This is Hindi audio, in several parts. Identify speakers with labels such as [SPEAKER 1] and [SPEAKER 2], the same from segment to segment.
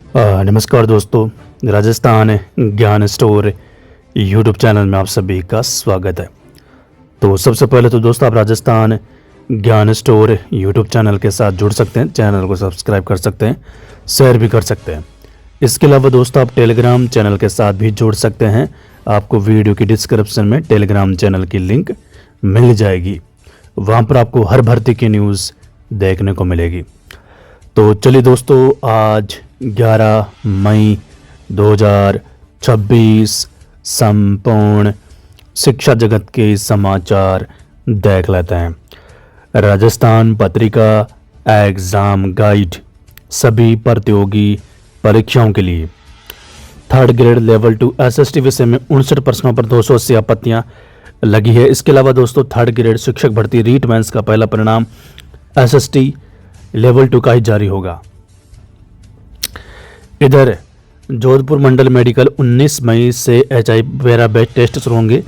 [SPEAKER 1] नमस्कार दोस्तों, राजस्थान ज्ञान स्टोर यूट्यूब चैनल में आप सभी का स्वागत है। तो सबसे पहले तो दोस्तों, आप राजस्थान ज्ञान स्टोर यूट्यूब चैनल के साथ जुड़ सकते हैं, चैनल को सब्सक्राइब कर सकते हैं, शेयर भी कर सकते हैं। इसके अलावा दोस्तों, आप टेलीग्राम चैनल के साथ भी जुड़ सकते हैं। आपको वीडियो की डिस्क्रिप्शन में टेलीग्राम चैनल की लिंक मिल जाएगी। वहाँ पर आपको हर भर्ती की न्यूज़ देखने को मिलेगी। तो चलिए दोस्तों, आज 11 मई 2026 संपूर्ण शिक्षा जगत के समाचार देख लेते हैं। राजस्थान पत्रिका एग्ज़ाम गाइड सभी प्रतियोगी परीक्षाओं के लिए थर्ड ग्रेड लेवल 2 एसएसटी विषय में 59 प्रश्नों पर 280 आपत्तियां लगी है। इसके अलावा दोस्तों, थर्ड ग्रेड शिक्षक भर्ती रीट मेंस का पहला परिणाम एसएसटी लेवल 2 का ही जारी होगा। इधर जोधपुर मंडल मेडिकल 19 मई से HIV वेरा बैच टेस्ट शुरू होंगे।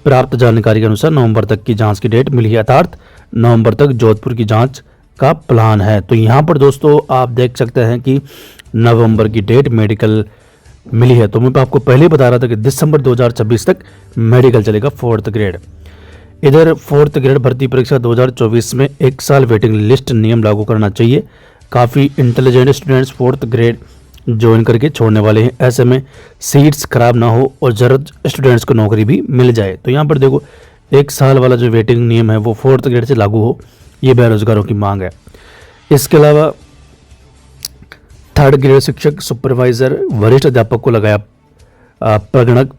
[SPEAKER 1] प्राप्त जानकारी के अनुसार नवंबर तक की जांच की डेट मिली है, अर्थात नवंबर तक जोधपुर की जांच का प्लान है। तो यहाँ पर दोस्तों आप देख सकते हैं कि नवंबर की डेट मेडिकल मिली है। तो मैं आपको पहले ही बता रहा था कि दिसंबर 2026 तक मेडिकल चलेगा फोर्थ ग्रेड। इधर फोर्थ ग्रेड भर्ती परीक्षा 2024 में 1 साल वेटिंग लिस्ट नियम लागू करना चाहिए। काफ़ी intelligent students fourth grade join करके छोड़ने वाले हैं। ऐसे में सीट्स खराब ना हो और ज़रूरत स्टूडेंट्स को नौकरी भी मिल जाए। तो यहाँ पर देखो, 1 साल वाला जो वेटिंग नियम है वो फोर्थ ग्रेड से लागू हो, ये बेरोजगारों की मांग है। इसके अलावा थर्ड ग्रेड शिक्षक सुपरवाइजर वरिष्ठ अध्यापक को लगाया प्रगणक।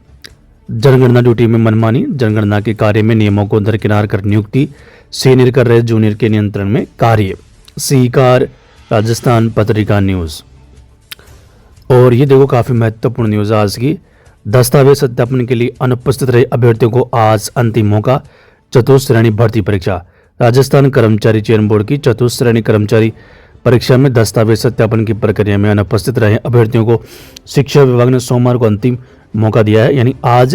[SPEAKER 1] जनगणना ड्यूटी में मनमानी, जनगणना के कार्य में नियमों को दरकिनार कर नियुक्ति, सीनियर कर रहे जूनियर के नियंत्रण में कार्य। सीकार राजस्थान पत्रिका न्यूज़। और ये देखो, काफ़ी महत्वपूर्ण न्यूज़ आज की। दस्तावेज सत्यापन के लिए अनुपस्थित रहे अभ्यर्थियों को आज अंतिम मौका। चतुश्रेणी भर्ती परीक्षा। राजस्थान कर्मचारी चयन बोर्ड की चतुश्रेणी कर्मचारी परीक्षा में दस्तावेज सत्यापन की प्रक्रिया में अनुपस्थित रहे अभ्यर्थियों को शिक्षा विभाग ने सोमवार को अंतिम मौका दिया है। यानी आज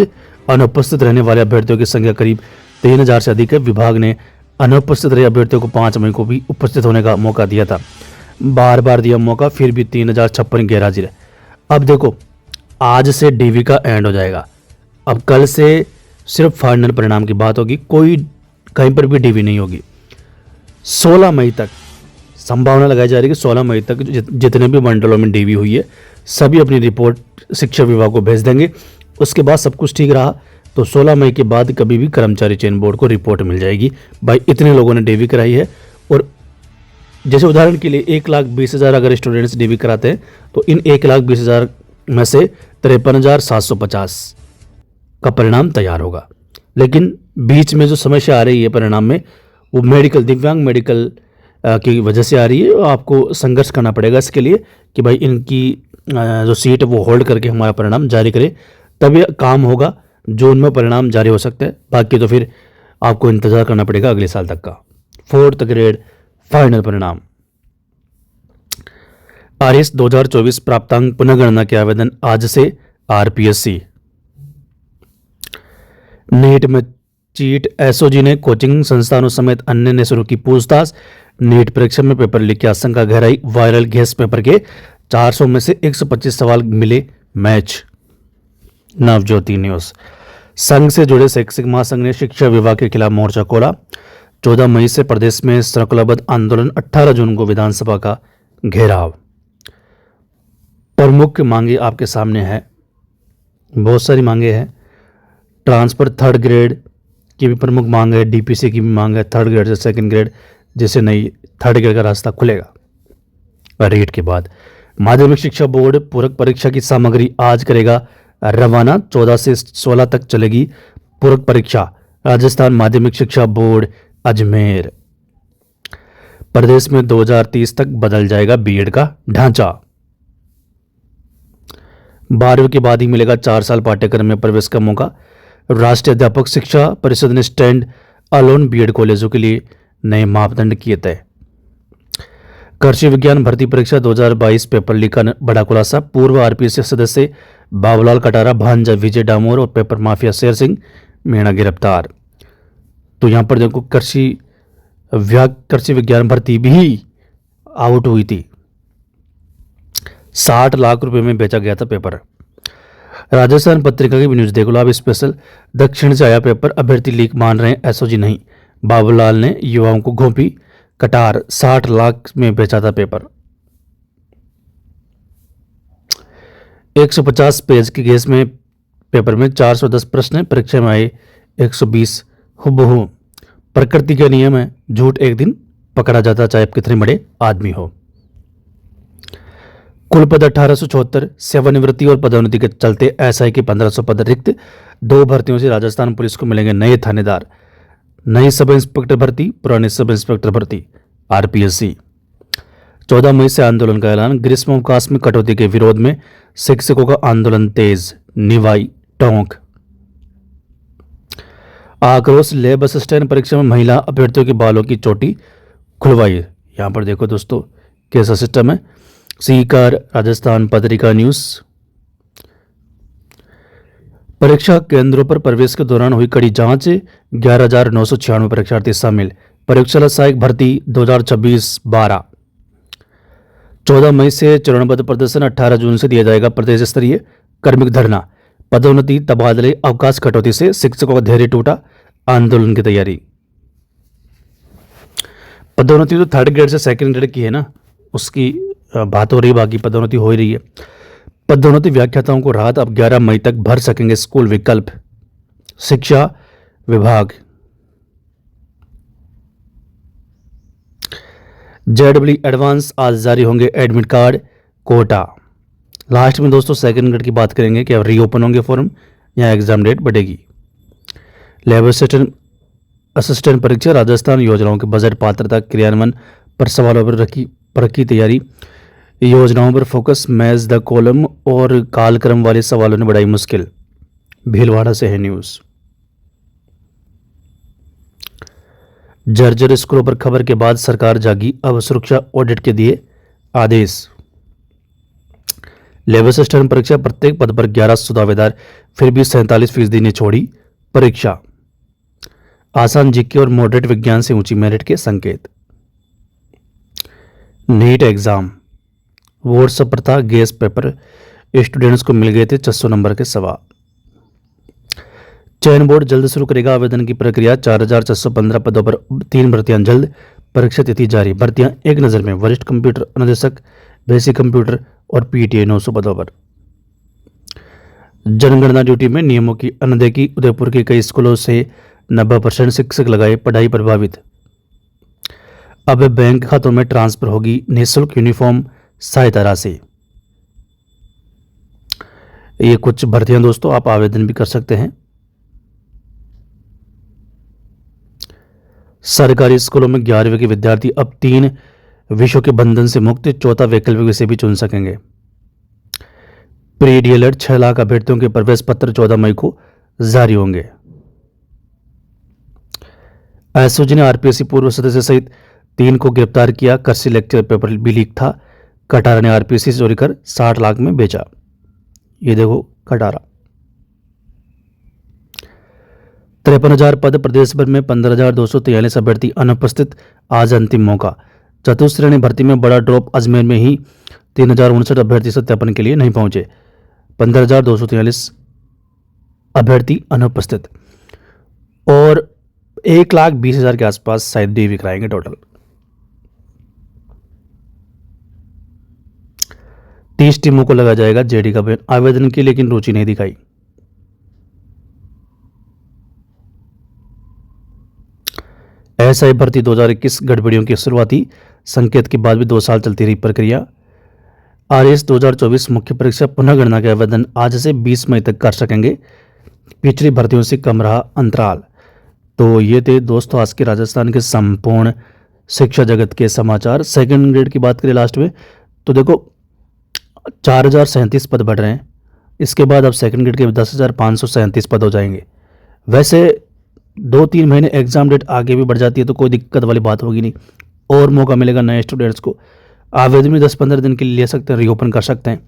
[SPEAKER 1] अनुपस्थित रहने वाले अभ्यर्थियों की संख्या करीब 3000 से अधिक है। विभाग ने अनुपस्थित रहे अभ्यर्थियों को 5 मई को भी उपस्थित होने का मौका दिया था। बार बार दिया मौका, फिर भी 3056 गैरहाजिर है। अब देखो, आज से डीवी का एंड हो जाएगा। अब कल से सिर्फ फाइनल परिणाम की बात होगी, कोई कहीं पर भी डीवी नहीं होगी। 16 मई तक संभावना लगाई जा रही है कि 16 मई तक जितने भी मंडलों में डीवी हुई है सभी अपनी रिपोर्ट शिक्षा विभाग को भेज देंगे। उसके बाद सब कुछ ठीक रहा तो 16 मई के बाद कभी भी कर्मचारी चयन बोर्ड को रिपोर्ट मिल जाएगी, भाई इतने लोगों ने डीवी कराई है। और जैसे उदाहरण के लिए 1,20,000 अगर स्टूडेंट्स डीवी कराते हैं तो इन 1,20,000 में से 53,750 का परिणाम तैयार होगा। लेकिन बीच में जो समस्या आ रही है परिणाम में, वो मेडिकल, दिव्यांग मेडिकल की वजह से आ रही है। आपको संघर्ष करना पड़ेगा इसके लिए कि भाई इनकी जो सीट है वो होल्ड करके हमारा परिणाम जारी करे, तभी काम होगा। जून में परिणाम जारी हो सकता है, बाकी तो फिर आपको इंतज़ार करना पड़ेगा अगले साल तक का। फोर्थ ग्रेड फाइनल परिणाम। आरएस 2024 प्राप्तांक पुनर्गणना के आवेदन आज से। आरपीएससी नीट में चीट, एसओजी ने कोचिंग संस्थानों समेत अन्य ने शुरू की पूछताछ। नीट परीक्षा में पेपर लीक की आशंका गहराई। वायरल गैस पेपर के 400 में से 125 सवाल मिले मैच। नवज्योति न्यूज़। संघ से जुड़े शैक्षिक महासंघ ने शिक्षा विभाग के खिलाफ मोर्चा खोला। 14 मई से प्रदेश में श्रृंखलाबद्ध आंदोलन। 18 जून को विधानसभा का घेराव। प्रमुख मांगे आपके सामने है, बहुत सारी मांगे हैं। ट्रांसफर थर्ड ग्रेड की भी प्रमुख मांग है, डीपीसी की भी मांग है, थर्ड ग्रेड से सेकंड ग्रेड, जिससे नई थर्ड ग्रेड का रास्ता खुलेगा। रीट के बाद माध्यमिक शिक्षा बोर्ड पूरक परीक्षा की सामग्री आज करेगा रवाना। 14 से 16 तक चलेगी पूरक परीक्षा। राजस्थान माध्यमिक शिक्षा बोर्ड अजमेर। प्रदेश में 2030 तक बदल जाएगा बीएड का ढांचा। 12वीं के बाद ही मिलेगा 4 साल पाठ्यक्रम में प्रवेश का मौका। राष्ट्रीय अध्यापक शिक्षा परिषद ने स्टैंड अलोन बीएड कॉलेजों के लिए नए मापदंड किए तय। कृषि विज्ञान भर्ती परीक्षा 2022 पेपर लीक का बड़ा खुलासा। पूर्व आरपीएससी सदस्य बाबूलाल कटारा, भांजा विजय डामोर और पेपर माफिया शेर सिंह मीणा गिरफ्तार। तो यहाँ पर देखो, कृषि विज्ञान भर्ती भी आउट हुई थी। 60 लाख रुपए में बेचा गया था पेपर। राजस्थान पत्रिका की भी न्यूज देख लो आप स्पेशल। दक्षिण से आया पेपर, अभ्यर्थी लीक मान रहे हैं एसओजी नहीं। बाबूलाल ने युवाओं को घोंपी कटार, 60 लाख में बेचा था पेपर। 150 पेज के केस में पेपर में 410 प्रश्न, परीक्षा में आए 120 हुबहू। प्रकृति का नियम है, झूठ एक दिन पकड़ा जाता चाहे आप कितने बड़े आदमी हो। कुल पद 1874, सेवानिवृत्ति और पदोन्नति के चलते एसआई के 1500 पद रिक्त। 2 भर्तियों से राजस्थान पुलिस को मिलेंगे नए थानेदार। नई सब इंस्पेक्टर भर्ती, पुराने सब इंस्पेक्टर भर्ती, आरपीएससी। 14 मई से आंदोलन का ऐलान। ग्रीष्मावकाश में कटौती के विरोध में शिक्षकों का आंदोलन तेज, निभाई टोंक। आक्रोश, लैब असिस्टेंट परीक्षा में महिला अभ्यर्थियों के बालों की चोटी खुलवाई। यहां पर देखो दोस्तों कैसा सिस्टम है। सीकर राजस्थान पत्रिका न्यूज। परीक्षा केंद्रों पर प्रवेश के दौरान हुई कड़ी जांच, 11,996 परीक्षार्थी शामिल। प्रयोगशाला सहायक भर्ती 2026-12। 14 मई से चरणबद्ध प्रदर्शन, 18 जून से दिया जाएगा प्रदेश स्तरीय कार्मिक धरना। पदोन्नति, तबादले, अवकाश कटौती से शिक्षकों का धैर्य टूटा, आंदोलन की तैयारी। पदोन्नति तो 3rd ग्रेड से 2nd ग्रेड की है ना, उसकी बात हो रही है, बाकी पदोन्नति हो ही रही है। पदोन्नति व्याख्याताओं को राहत, अब 11 मई तक भर सकेंगे स्कूल विकल्प। शिक्षा विभाग। जेडब्ल्यू एडवांस आज जारी होंगे एडमिट कार्ड, कोटा। लास्ट में दोस्तों 2nd ग्रेड की बात करेंगे कि अब रीओपन होंगे फॉर्म या एग्जाम डेट बढ़ेगी। लेबर असिस्टेंट परीक्षा, राजस्थान योजनाओं के बजट पात्रता क्रियान्वयन पर सवालों पर रखी तैयारी। योजनाओं पर फोकस, मैच द कॉलम और कालक्रम वाले सवालों ने बढ़ाई मुश्किल। भीलवाड़ा से है न्यूज। जर्जर स्कूलों पर खबर के बाद सरकार जागी, अब सुरक्षा ऑडिट के दिए आदेश। लेबर असिस्टेंट परीक्षा, प्रत्येक पद पर 1100 दावेदार, फिर भी 47% ने छोड़ी परीक्षा। आसान जीके और मॉडरेट विज्ञान से ऊंची मेरिट के संकेत। नीट एग्जाम, व्हाट्सएप पर था गेस पेपर, स्टूडेंट्स को मिल गए थे 600 नंबर के सवाल। चयन बोर्ड जल्द शुरू करेगा आवेदन की प्रक्रिया। 4,615 पदों पर 3 भर्तियां जल्द, परीक्षा तिथि जारी। भर्तियां एक नज़र में, वरिष्ठ कंप्यूटर अनुदेशक, बेसिक कंप्यूटर और पीटीए 900 पदों पर। जनगणना ड्यूटी में नियमों की अनदेखी, उदयपुर के कई स्कूलों से 90% शिक्षक लगाए, पढ़ाई प्रभावित। अब बैंक खातों में ट्रांसफर होगी निःशुल्क यूनिफॉर्म सहायता राशि। ये कुछ भर्तियां दोस्तों, आप आवेदन भी कर सकते हैं। सरकारी स्कूलों में 11वीं के विद्यार्थी अब 3 विषयों के बंधन से मुक्त, 4था वैकल्पिक विषय भी चुन सकेंगे। प्री डीएलएड 6 लाख अभ्यर्थियों के प्रवेश पत्र 14 मई को जारी होंगे। एसओजी ने आरपीएससी पूर्व सदस्य सहित 3 को गिरफ्तार किया। कृषि लेक्चर पेपर भी लीक था। कटारा ने आरपीएससी से चोरी कर 60 लाख में बेचा। ये देखो कटारा। 53,000 पद, प्रदेश भर में 15,243 अभ्यर्थी अनुपस्थित, आज अंतिम मौका। चतुश्रेणी भर्ती में बड़ा ड्रॉप, अजमेर में ही 3,059 अभ्यर्थी सत्यापन के लिए नहीं पहुंचे। 15,243 अभ्यर्थी अनुपस्थित और 1,20,000 के आसपास शायद डीवी कराएंगे टोटल। 30 टीमों को लगा जाएगा जेडी का बैन आवेदन की, लेकिन रुचि नहीं दिखाई। एसआई भर्ती 2021 गड़बड़ियों की शुरुआती संकेत के बाद भी 2 साल चलती रही प्रक्रिया। आरएस 2024 मुख्य परीक्षा पुनर्गणना के आवेदन आज से 20 मई तक कर सकेंगे। पिछली भर्तियों से कम रहा अंतराल। तो ये थे दोस्तों आज के राजस्थान के संपूर्ण शिक्षा जगत के समाचार। 2nd ग्रेड की बात करें लास्ट में, तो देखो 4,037 पद बढ़ रहे हैं। इसके बाद अब 2nd ग्रेड के 10,537 पद हो जाएंगे। वैसे 2-3 महीने एग्जाम डेट आगे भी बढ़ जाती है तो कोई दिक्कत वाली बात होगी नहीं, और मौका मिलेगा नए स्टूडेंट्स को। आवेदन भी 10-15 दिन के लिए ले सकते हैं, रीओपन कर सकते हैं।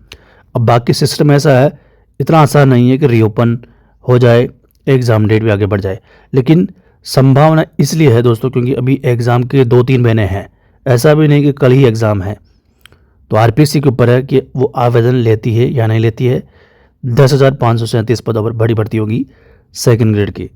[SPEAKER 1] अब बाकी सिस्टम ऐसा है, इतना आसान नहीं है कि रीओपन हो जाए, एग्ज़ाम डेट भी आगे बढ़ जाए, लेकिन संभावना इसलिए है दोस्तों क्योंकि अभी एग्ज़ाम के 2-3 महीने हैं। ऐसा भी नहीं कि कल ही एग्ज़ाम है, तो आरपीसी के ऊपर है कि वो आवेदन लेती है या नहीं लेती है। 10,537 पदों पर बड़ी भर्ती होगी सेकंड ग्रेड की।